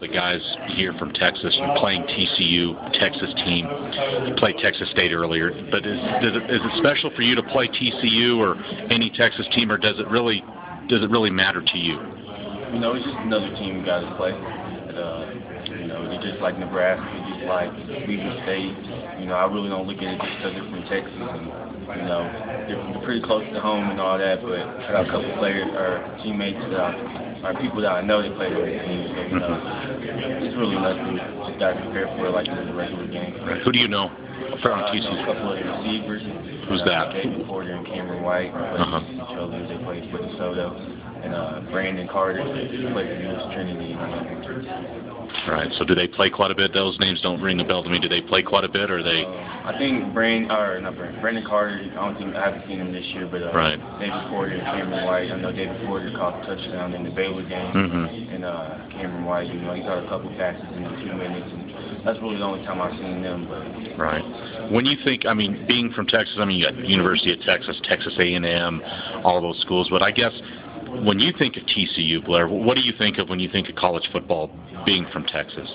the guys here from Texas. You're playing TCU, Texas team. You played Texas State earlier, but is it special for you to play TCU or any Texas team, or does it really matter to you? You know, it's just another team you guys play. You know, they're just like Nebraska, just like Weber State. You know, I really don't look at it just because they're from Texas, and you know, they're pretty close to home and all that. But I got a couple players or teammates are people that I know that play for the team. So you know, it's really nothing. Just got to prepare for it like in the regular game. Who do you know from TCU? A couple of receivers. Who's that? David Porter and Cameron White. They played for DeSoto. And Brandon Carter played for U.S. Trinity. Right. So do they play quite a bit? Those names don't ring a bell to me. Do they play quite a bit, or are they? I think Brandon Carter. I haven't seen him this year, but right. David Porter and Cameron White. I know David Porter caught a touchdown in the Baylor game, and Cameron White. You know, he caught a couple passes in 2 minutes, and that's really the only time I've seen them. But right. When you think, I mean, being from Texas, I mean, you got University of Texas, Texas A&M, all those schools, but I guess. When you think of TCU, Blair, what do you think of when you think of college football being from Texas?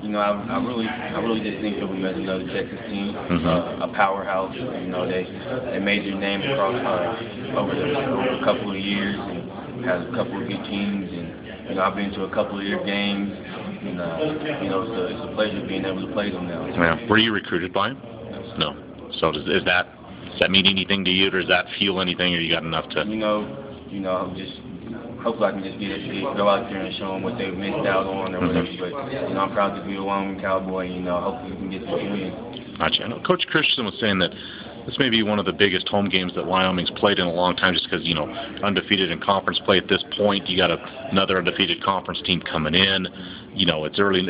You know, I really just think of them as another Texas team, a powerhouse. You know, they made their name across over a couple of years and has a couple of good teams. And you know, I've been to a couple of their games, and you know, it's a pleasure being able to play them now. Yeah. Were you recruited by them? No. So does that mean anything to you, or does that fuel anything, or you got enough to? You know, just hopefully I can just go out there and show them what they've missed out on or whatever. But you know, I'm proud to be a Wyoming Cowboy. You know, hopefully we can get the win. Gotcha. I know Coach Christensen was saying that this may be one of the biggest home games that Wyoming's played in a long time, just because, you know, undefeated in conference play at this point. You got another undefeated conference team coming in. You know, it's early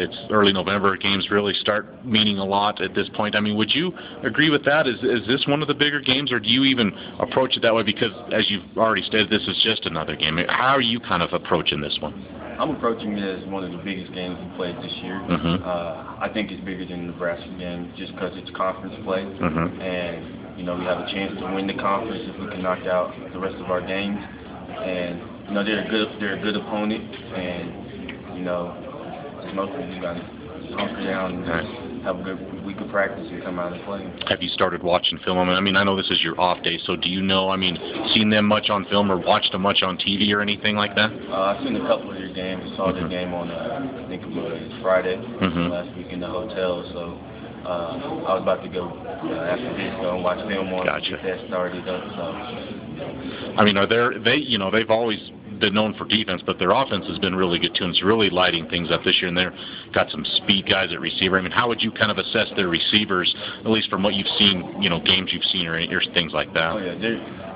November. Games really start meaning a lot at this point. I mean, would you agree with that? Is this one of the bigger games, or do you even approach it that way? Because, as you've already stated, this is just another game. How are you kind of approaching this one? I'm approaching it as one of the biggest games we played this year. I think it's bigger than the Nebraska game just because it's conference play. And you know, we have a chance to win the conference if we can knock out the rest of our games. And you know, they're a good opponent, and you know, mostly we got to hunker down and just have a good week of practice and come out and play. Have you started watching film? I mean, I know this is your off day, so do you know? I mean, seen them much on film or watched them much on TV or anything like that? I've seen a couple of their games. I saw their game on I think it was Friday last week in the hotel. So. I was about to go after this, go and watch film on get that started up. So, I mean, they've always been known for defense, but their offense has been really good too, and it's really lighting things up this year. And they've got some speed guys at receiver. I mean, how would you kind of assess their receivers, at least from what you've seen, you know, games you've seen or things like that? Oh yeah,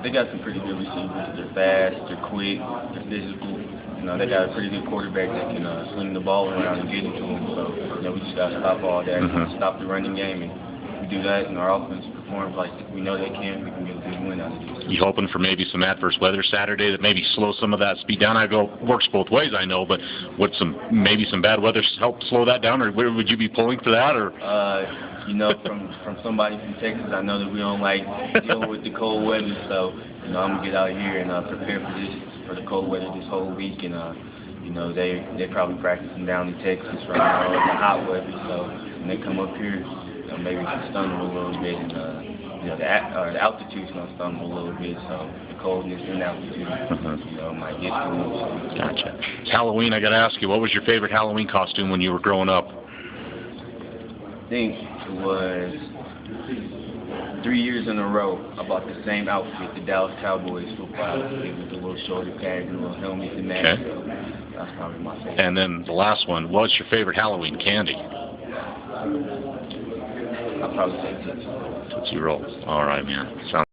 they got some pretty good receivers. They're fast, they're quick, they're physical. You know, they got a pretty good quarterback that can sling the ball around and get it to them. So, you know, we just got to stop all that, stop the running game, and we do that, and our offense performs like we know they can. We can get a good win out of this. You hoping for maybe some adverse weather Saturday that maybe slow some of that speed down? Works both ways, I know, but would maybe some bad weather help slow that down, or would you be pulling for that, or? You know, from somebody from Texas, I know that we don't like dealing with the cold weather, so you know, I'm gonna get out here and prepare for the cold weather this whole week, and you know, they're probably practicing down in Texas right now in the hot weather, so when they come up here, you know, maybe we can stun them a little bit, and you know, the altitude's gonna stun them a little bit, so the coldness and altitude, you know, might get to them. So. Gotcha. It's Halloween. I gotta ask you, what was your favorite Halloween costume when you were growing up? I think it was 3 years in a row. I bought the same outfit, the Dallas Cowboys football outfit with the little shoulder pads and little helmets and that. Okay. So that's probably my favorite. And then the last one, what's your favorite Halloween candy? I'll probably say Tootsie. Tootsie Rolls. All right, man. Sounds